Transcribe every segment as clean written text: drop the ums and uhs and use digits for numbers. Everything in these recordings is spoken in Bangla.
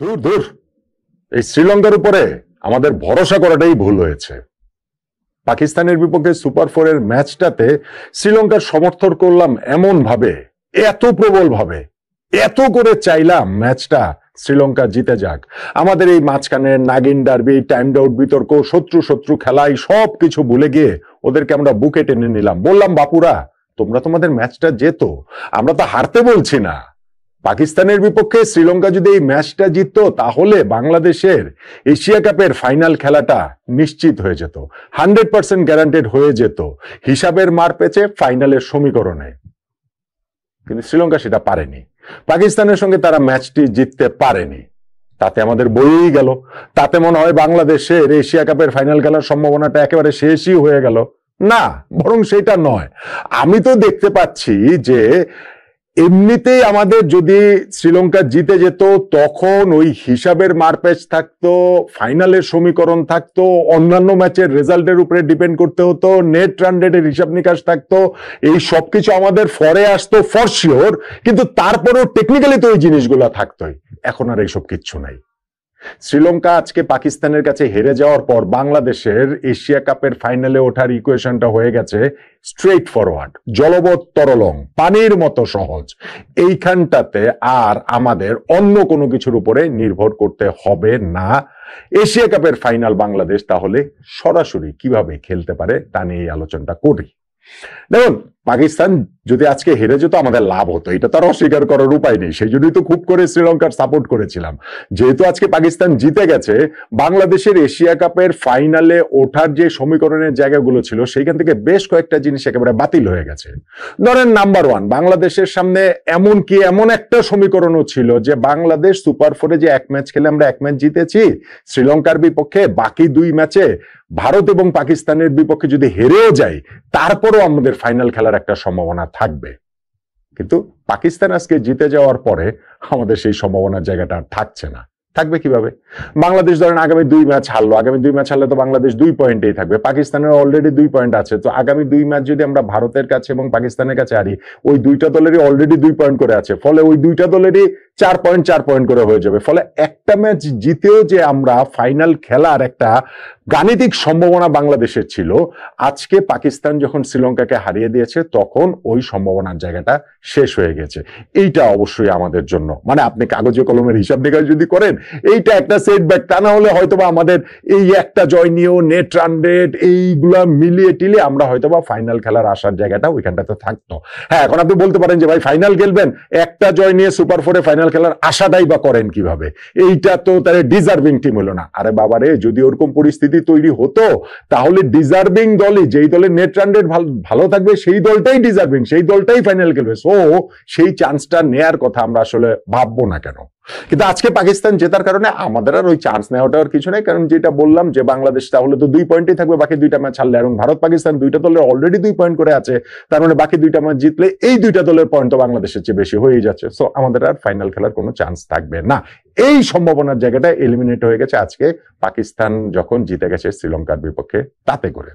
দূর দূর, এই শ্রীলঙ্কার উপরে আমাদের ভরসা করাটাই ভুল হয়েছে। পাকিস্তানের বিপক্ষে সুপার ফোরের ম্যাচটাতে শ্রীলঙ্কার সমর্থন করলাম এমন ভাবে, এত প্রবল ভাবে, এত করে চাইলাম ম্যাচটা শ্রীলঙ্কা জিতে যাক। আমাদের এই মাঝখানে নাগিন ডার্বি, টাইম আউট বিতর্ক, শত্রু শত্রু খেলাই সব কিছু ভুলে গিয়ে ওদেরকে আমরা বুকে টেনে নিলাম। বললাম বাপুরা, তোমরা তোমাদের ম্যাচটা জেতো, আমরা তো হারতে বলছি না। পাকিস্তানের বিপক্ষে শ্রীলঙ্কা যদি এই ম্যাচটা জিততো তাহলে বাংলাদেশের এশিয়া কাপের ফাইনাল খেলাটা নিশ্চিত হয়ে যেত, 100% গ্যারান্টেড হয়ে যেত হিসাবের মার পেছে ফাইনালের সমীকরণে। কিন্তু শ্রীলঙ্কা সেটা পারেনি, পাকিস্তানের সঙ্গে তারা ম্যাচটি জিততে পারেনি। তাতে আমাদের বইই গেল, তাতে মনে হয় বাংলাদেশের এশিয়া কাপের ফাইনাল খেলার সম্ভাবনাটা একেবারে শেষই হয়ে গেল। না, বরং সেটা নয়। আমি তো দেখতে পাচ্ছি যে এমনিতেই আমাদের যদি শ্রীলঙ্কা জিতে যেত তখন ওই হিসাবের মারপ্যাচ থাকতো, ফাইনালের সমীকরণ থাকতো, অন্যান্য ম্যাচের রেজাল্টের উপরে ডিপেন্ড করতে হতো, নেট রান রেটের হিসাব নিকাশ থাকতো, এই সবকিছু আমাদের ফরে আসতো ফর শিওর। কিন্তু তারপরেও টেকনিক্যালি তো ওই জিনিসগুলো থাকতোই। এখন আর এইসব কিচ্ছু নাই। শ্রীলঙ্কা আজকে পাকিস্তানের কাছে হেরে যাওয়ার পর বাংলাদেশের এশিয়া কাপের ফাইনালে ওঠার ইকুয়েশনটা হয়ে গেছে স্ট্রেট ফরওয়ার্ড, জলবৎ তরলং, পানির মতো সহজ। এইখানটাতে আর আমাদের অন্য কোনো কিছুর উপরে নির্ভর করতে হবে না। এশিয়া কাপের ফাইনাল বাংলাদেশ তাহলে সরাসরি কিভাবে খেলতে পারে তা নিয়ে এই আলোচনাটা করি। দেখুন, পাকিস্তান যদি আজকে হেরে যেত আমাদের লাভ হতো, এটা তার অস্বীকার করার উপায় নেই। সেই জন্যই তো খুব করে শ্রীলঙ্কার সাপোর্ট করেছিলাম। যেহেতু আজকে পাকিস্তান জিতে গেছে, বাংলাদেশের এশিয়া কাপের ফাইনালে ওঠার যে সমীকরণের জায়গাগুলো ছিল সেইখান থেকে বেশ কয়েকটা জিনিস একেবারে বাতিল হয়ে গেছে। ধরেন নাম্বার ওয়ান, বাংলাদেশের সামনে এমন একটা সমীকরণও ছিল যে বাংলাদেশ সুপার ফোরে যে এক ম্যাচ খেলে আমরা এক ম্যাচ জিতেছি, শ্রীলঙ্কার বিপক্ষে বাকি দুই ম্যাচে ভারত এবং পাকিস্তানের বিপক্ষে যদি হেরেও যাই তারপরও আমাদের ফাইনাল খেলার একটা সম্ভাবনা থাকবে। কিন্তু পাকিস্তান আজকে জিতে যাওয়ার পরে আমাদের সেই সম্ভাবনার জায়গাটা আর থাকছে না। থাকবে কিভাবে? বাংলাদেশ ধরেন আগামী দুই ম্যাচ হারলো, আগামী দুই ম্যাচ হারলে তো বাংলাদেশ 2 পয়েন্টেই থাকবে, পাকিস্তানের অলরেডি 2 পয়েন্ট আছে। তো আগামী দুই ম্যাচ যদি আমরা ভারতের কাছে এবং পাকিস্তানের কাছে হারি, ওই দুইটা দলেরই অলরেডি 2 পয়েন্ট করে আছে, ফলে ওই দুইটা দলেরই 4 পয়েন্ট করে হয়ে যাবে। ফলে একটা ম্যাচ জিতেও যে আমরা ফাইনাল খেলার একটা গাণিতিক সম্ভাবনা বাংলাদেশের ছিল, আজকে পাকিস্তান যখন শ্রীলঙ্কাকে হারিয়ে দিয়েছে তখন ওই সম্ভাবনার জায়গাটা শেষ হয়ে গেছে। এইটা অবশ্যই আমাদের জন্য, মানে আপনি কাগজে কলমের হিসাব নিকাশ যদি করেন এইটা একটা সেটব্যাক। তা না হলে হয়তোবা আমাদের এই একটা জয় নিয়েও নেট রান রেট এইগুলা মিলিয়ে টিলে আমরা হয়তোবা ফাইনাল খেলার আসার জায়গাটা ওইখানটাতে থাকতো। হ্যাঁ, এখন আপনি বলতে পারেন যে ভাই ফাইনাল খেলবেন, একটা জয় নিয়ে সুপার ফোরে ফাইনাল খেলার আশাটাই বা করেন কিভাবে? এইটা তো তাহলে ডিজার্ভিং টিম হলো না। আরে বাবারে, যদি ওরকম পরিস্থিতি তৈরি হতো তাহলে ডিজার্ভিং দলই, যেই দলের নেট রান রেট ভালো থাকবে সেই দলটাই ডিজার্ভিং, সেই দলটাই ফাইনাল খেলবে। সো সেই চান্সটা নেয়ার কথা আমরা আসলে ভাববো না কেন? কিন্তু আজকে পাকিস্তান জেতার কারণে আমাদের আর ওই চান্স নেওয়াটা আর কিছু নেই। কারণ যেটা বললাম যে বাংলাদেশ তাহলে তো 2 পয়েন্টই থাকবে বাকি দুইটা ম্যাচ হারলে, এবং ভারত পাকিস্তান দুইটা দলের অলরেডি 2 পয়েন্ট করে আছে। তার মানে বাকি দুইটা ম্যাচ জিতলে এই দুইটা দলের পয়েন্ট তো বাংলাদেশের চেয়ে বেশি হয়ে যাচ্ছে। সো আমাদের আর ফাইনাল খেলার কোনো চান্স থাকবে না। এই সম্ভাবনার জায়গাটা এলিমিনেট হয়ে গেছে আজকে পাকিস্তান যখন জিতে গেছে শ্রীলঙ্কার বিপক্ষে তাতে করে।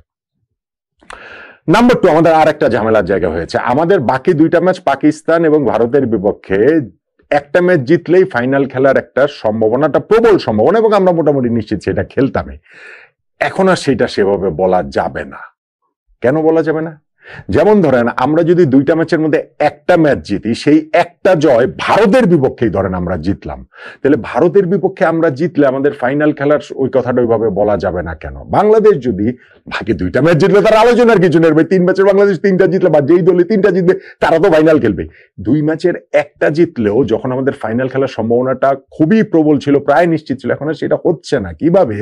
নাম্বার 2, আমাদের আর একটা ঝামেলার জায়গা হয়েছে। আমাদের বাকি দুইটা ম্যাচ পাকিস্তান এবং ভারতের বিপক্ষে একটা ম্যাচ জিতলেই ফাইনাল খেলার একটা সম্ভাবনাটা, প্রবল সম্ভাবনা, এবং আমরা মোটামুটি নিশ্চিত সেটা খেলতামই। এখন আর সেটা সেভাবে বলা যাবে না। কেন বলা যাবে না? যেমন ধরেন আমরা যদি দুইটা ম্যাচের মধ্যে একটা ম্যাচ জিতি, সেই একটা জয় ভারতের বিপক্ষেই ধরেন আমরা জিতলাম, তাহলে ভারতের বিপক্ষে আমরা জিতলে আমাদের ফাইনাল খেলার ওই কথাটা ওইভাবে বলা যাবে না কেন? বাংলাদেশ যদি বাকি দুইটা ম্যাচ জিতলে তার আলোচনার কিছু নেই। 3 ম্যাচের বাংলাদেশ 3টা জিতলে বা যেই দলে 3টা জিতবে তারা তো ফাইনাল খেলবে। 2 ম্যাচের একটা জিতলেও যখন আমাদের ফাইনাল খেলার সম্ভাবনাটা খুবই প্রবল ছিল, প্রায় নিশ্চিত ছিল, এখন সেটা হচ্ছে না। কিভাবে?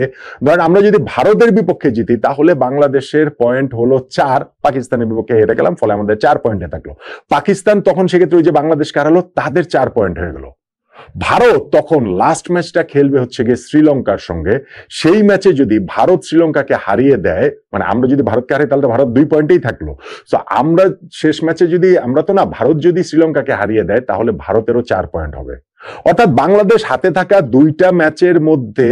ধরেন আমরা যদি ভারতের বিপক্ষে জিতি তাহলে বাংলাদেশের পয়েন্ট হলো 4, পাকিস্তানের বিপক্ষে হেরে গেলাম, ফলে আমাদের 4 পয়েন্টে থাকলো। পাকিস্তান তখন সেক্ষেত্রে ওই যে বাংলাদেশকে হারালো তাদের 4 পয়েন্ট হয়ে গেল। ভারত তখন লাস্ট ম্যাচটা খেলবে হচ্ছে গিয়ে শ্রীলঙ্কার সঙ্গে। সেই ম্যাচে যদি ভারত শ্রীলঙ্কাকে হারিয়ে দেয়, মানে আমরা যদি ভারতকে হারাই তাহলে ভারত 2 পয়েন্টেই থাকলো। তো আমরা শেষ ম্যাচে যদি ভারত যদি শ্রীলঙ্কাকে হারিয়ে দেয় তাহলে ভারতেরও 4 পয়েন্ট হবে। অর্থাৎ বাংলাদেশ হাতে থাকা দুইটা ম্যাচের মধ্যে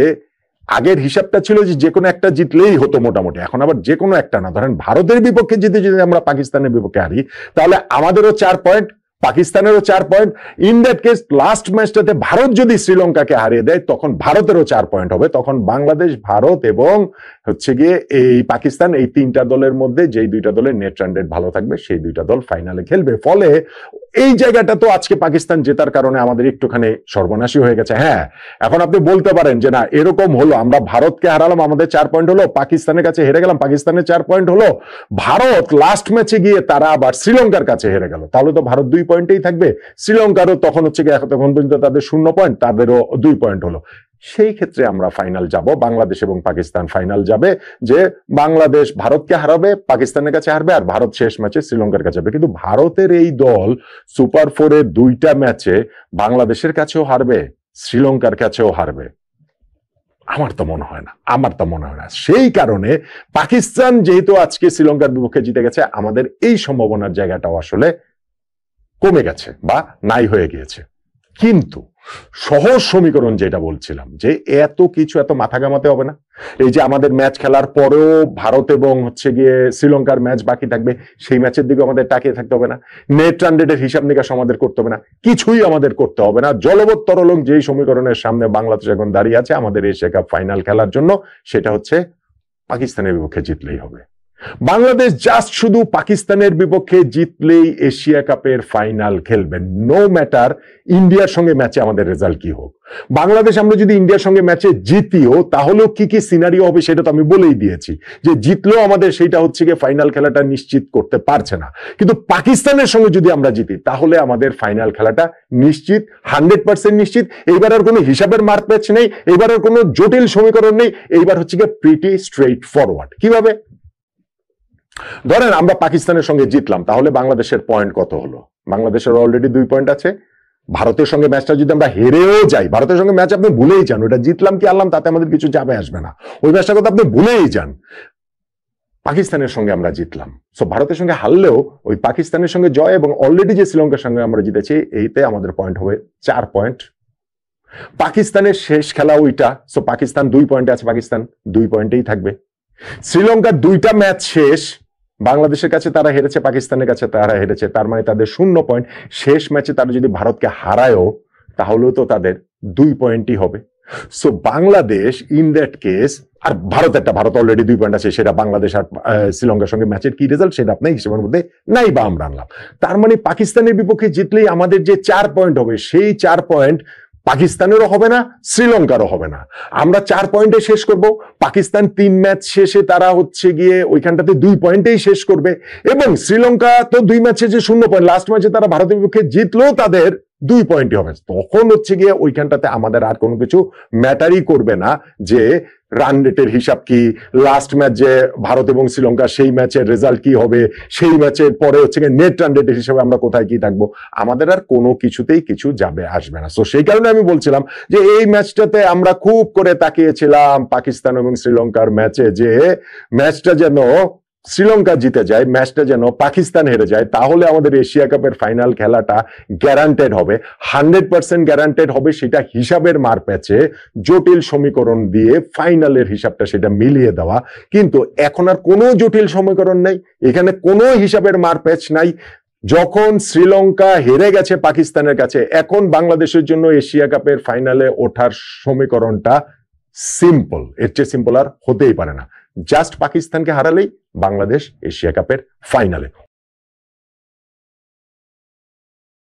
আগের হিসাবটা ছিল যে কোনো একটা জিতলেই হতো মোটামুটি, এখন আবার যে কোনো একটা না। ধরেন ভারতের বিপক্ষে জিতে যদি আমরা পাকিস্তানের বিপক্ষে হারি তাহলে আমাদেরও 4 পয়েন্ট, পাকিস্তানেরও 4 point. In that case last ম্যাচটাতে ভারত যদি শ্রীলঙ্কাকে হারিয়ে দেয় তখন ভারতেরও 4 পয়েন্ট হবে। তখন বাংলাদেশ, ভারত এবং হচ্ছে গিয়ে এই পাকিস্তান, এই তিনটা দলের মধ্যে যেই দুইটা দলের নেট রান রেট ভালো থাকবে সেই দুইটা দল ফাইনালে খেলবে। ফলে এই জায়গাটা তো আজকে পাকিস্তান জেতার কারণে আমাদের একটুখানি সর্বনাশী হয়ে গেছে। হ্যাঁ, এখন আপনি বলতে পারেন যে না, এরকম হলো, আমরা ভারতকে হারালাম, আমাদের 4 পয়েন্ট হলো, পাকিস্তানের কাছে হেরে গেলাম, পাকিস্তানের 4 পয়েন্ট হলো, ভারত লাস্ট ম্যাচে গিয়ে তারা আবার শ্রীলঙ্কার কাছে হেরে গেল, তাহলে তো ভারত 2 পয়েন্টেই থাকবে, শ্রীলঙ্কারও তখন হচ্ছে গিয়ে তখন পর্যন্ত তাদের 0 পয়েন্ট, তাদেরও 2 পয়েন্ট হলো। সেই ক্ষেত্রে আমরা ফাইনাল যাব, বাংলাদেশ এবং পাকিস্তান ফাইনাল যাবে, যে বাংলাদেশ ভারতকে হারাবে, পাকিস্তানের কাছে হারবে, আর ভারত শেষ ম্যাচে শ্রীলঙ্কার কাছে হারবে। কিন্তু ভারতের এই দল সুপার 4-এর 2টা ম্যাচে বাংলাদেশের কাছেও হারবে, শ্রীলঙ্কার কাছেও হারবে, আমার তো মনে হয় না। সেই কারণে পাকিস্তান যেহেতু আজকে শ্রীলঙ্কার বিপক্ষে জিতে গেছে, আমাদের এই সম্ভাবনার জায়গাটাও আসলে কমে গেছে বা নাই হয়ে গিয়েছে। কিন্তু সহজ সমীকরণ যেটা বলছিলাম, যে এত কিছু এত মাথা ঘামাতে হবে না। এই যে আমাদের ম্যাচ খেলার পরেও ভারত এবং হচ্ছে গিয়ে শ্রীলঙ্কার ম্যাচ বাকি থাকবে, সেই ম্যাচের দিকে আমাদের তাকিয়ে থাকতে হবে না, নেট রান রেটের হিসাব নিকাশ আমাদের করতে হবে না, কিছুই আমাদের করতে হবে না। জলবৎ তরলং যেই সমীকরণের সামনে বাংলাদেশ এখন দাঁড়িয়ে আছে আমাদের এশিয়া কাপ ফাইনাল খেলার জন্য, সেটা হচ্ছে পাকিস্তানের বিপক্ষে জিতলেই হবে। বাংলাদেশ জাস্ট শুধু পাকিস্তানের বিপক্ষে জিতলেই এশিয়া কাপের ফাইনাল খেলবে, নো ম্যাটার ইন্ডিয়ার সঙ্গে ম্যাচে আমাদের রেজাল্ট কি হোক। বাংলাদেশ আমরা যদি ইন্ডিয়ার সঙ্গে ম্যাচে জিতিও, তাহলেও কি কি সিনারিও হবে সেটা তো আমি বলেই দিয়েছি, যে জিতলেও আমাদের সেটা হচ্ছে গিয়ে ফাইনাল খেলাটা নিশ্চিত করতে পারছে না। কিন্তু পাকিস্তানের সঙ্গে যদি আমরা জিতি, তাহলে আমাদের ফাইনাল খেলাটা নিশ্চিত, 100% নিশ্চিত। এইবার আর কোনো হিসাবের মারপ্যাচ নেই, এইবার আর কোনো জটিল সমীকরণ নেই, এইবার হচ্ছে গিয়ে প্রিটি স্ট্রেইট ফরওয়ার্ড। কিভাবে? ধরেন আমরা পাকিস্তানের সঙ্গে জিতলাম, তাহলে বাংলাদেশের পয়েন্ট কত হলো? বাংলাদেশের অলরেডি 2 পয়েন্ট আছে। ভারতের সঙ্গে ম্যাচটা যদি আমরা হেরেও যাই, ভারতের সঙ্গে ম্যাচ আপনি ভুলেই যান, ওটা জিতলাম কি হারলাম তাতে আমাদের কিছু যাবে আসবে না, ওই ম্যাচটার কথা আপনি ভুলেই যান। পাকিস্তানের সঙ্গে আমরা জিতলাম, সো ভারতের সঙ্গে হারলেও ওই পাকিস্তানের সঙ্গে জয় এবং অলরেডি যে শ্রীলঙ্কার সঙ্গে আমরা জিতেছি, এইতে আমাদের পয়েন্ট হবে 4 পয়েন্ট। পাকিস্তানের শেষ খেলা ওইটা, সো পাকিস্তান 2 পয়েন্টে আছে, পাকিস্তান 2 পয়েন্টেই থাকবে। শ্রীলঙ্কার 2টা ম্যাচ শেষ, বাংলাদেশের কাছে তারা হেরেছে, পাকিস্তানের কাছে তারা হেরেছে, তার মানে তাদের 0 পয়েন্ট। শেষ ম্যাচে তারা যদি ভারতকে হারায়ও, তাহলেও তো তাদের 2 পয়েন্টই হবে। So Bangladesh in that case, আর ভারত অলরেডি 2 পয়েন্ট আছে, সেটা বাংলাদেশ আর শ্রীলঙ্কার সঙ্গে ম্যাচের কি রেজাল্ট সেটা আপনার হিসেবের মধ্যে নাই বা আমরা আনলাম। তার মানে পাকিস্তানের বিপক্ষে জিতলেই আমাদের যে 4 পয়েন্ট হবে, সেই 4 পয়েন্ট পাকিস্তানেরও হবে না, শ্রীলঙ্কারও হবে না। আমরা 4 পয়েন্টে শেষ করব, পাকিস্তান 3 ম্যাচ শেষে তারা হচ্ছে গিয়ে ওইখানটাতে 2 পয়েন্টেই শেষ করবে, এবং শ্রীলঙ্কা তো 2 ম্যাচে যে 0 পয়েন্ট, লাস্ট ম্যাচে তারা ভারতের বিপক্ষে জিতলেও তাদের 2 পয়েন্টই হবে। তখন হচ্ছে গিয়ে ওইখানটাতে আমাদের আর কোনো কিছু ম্যাটারই করবে না, যে রান রেটের হিসাব কি, লাস্ট ম্যাচ যে ভারত এবং শ্রীলঙ্কা সেই ম্যাচের রেজাল্ট কি হবে, সেই ম্যাচের পরে হচ্ছে গিয়ে নেট রান রেটের হিসাবে আমরা কোথায় কি থাকবো, আমাদের আর কোনো কিছুতেই কিছু যাবে আসবে না। সো সেই কারণে আমি বলছিলাম যে এই ম্যাচটাতে আমরা খুব করে তাকিয়েছিলাম পাকিস্তান এবং শ্রীলঙ্কার ম্যাচে, যে ম্যাচটা যেন শ্রীলঙ্কা জিতে যায়, ম্যাচটা যেন পাকিস্তান হেরে যায়, তাহলে আমাদের এশিয়া কাপের ফাইনাল খেলাটা গ্যারান্টেড হবে, 100% গ্যারান্টেড হবে। সেটা হিসাবের মারপ্যাচে জটিল সমীকরণ দিয়ে ফাইনালের হিসাবটা সেটা মিলিয়ে দেওয়া। কিন্তু এখন আর কোনো জটিল সমীকরণ নেই, এখানে কোনো হিসাবের মারপ্যাচ নাই। যখন শ্রীলঙ্কা হেরে গেছে পাকিস্তানের কাছে, এখন বাংলাদেশের জন্য এশিয়া কাপের ফাইনালে ওঠার সমীকরণটা সিম্পল, এর চেয়ে সিম্পল আর হতেই পারে না। জাস্ট পাকিস্তানকে হারালেই বাংলাদেশ এশিয়া কাপের ফাইনালে।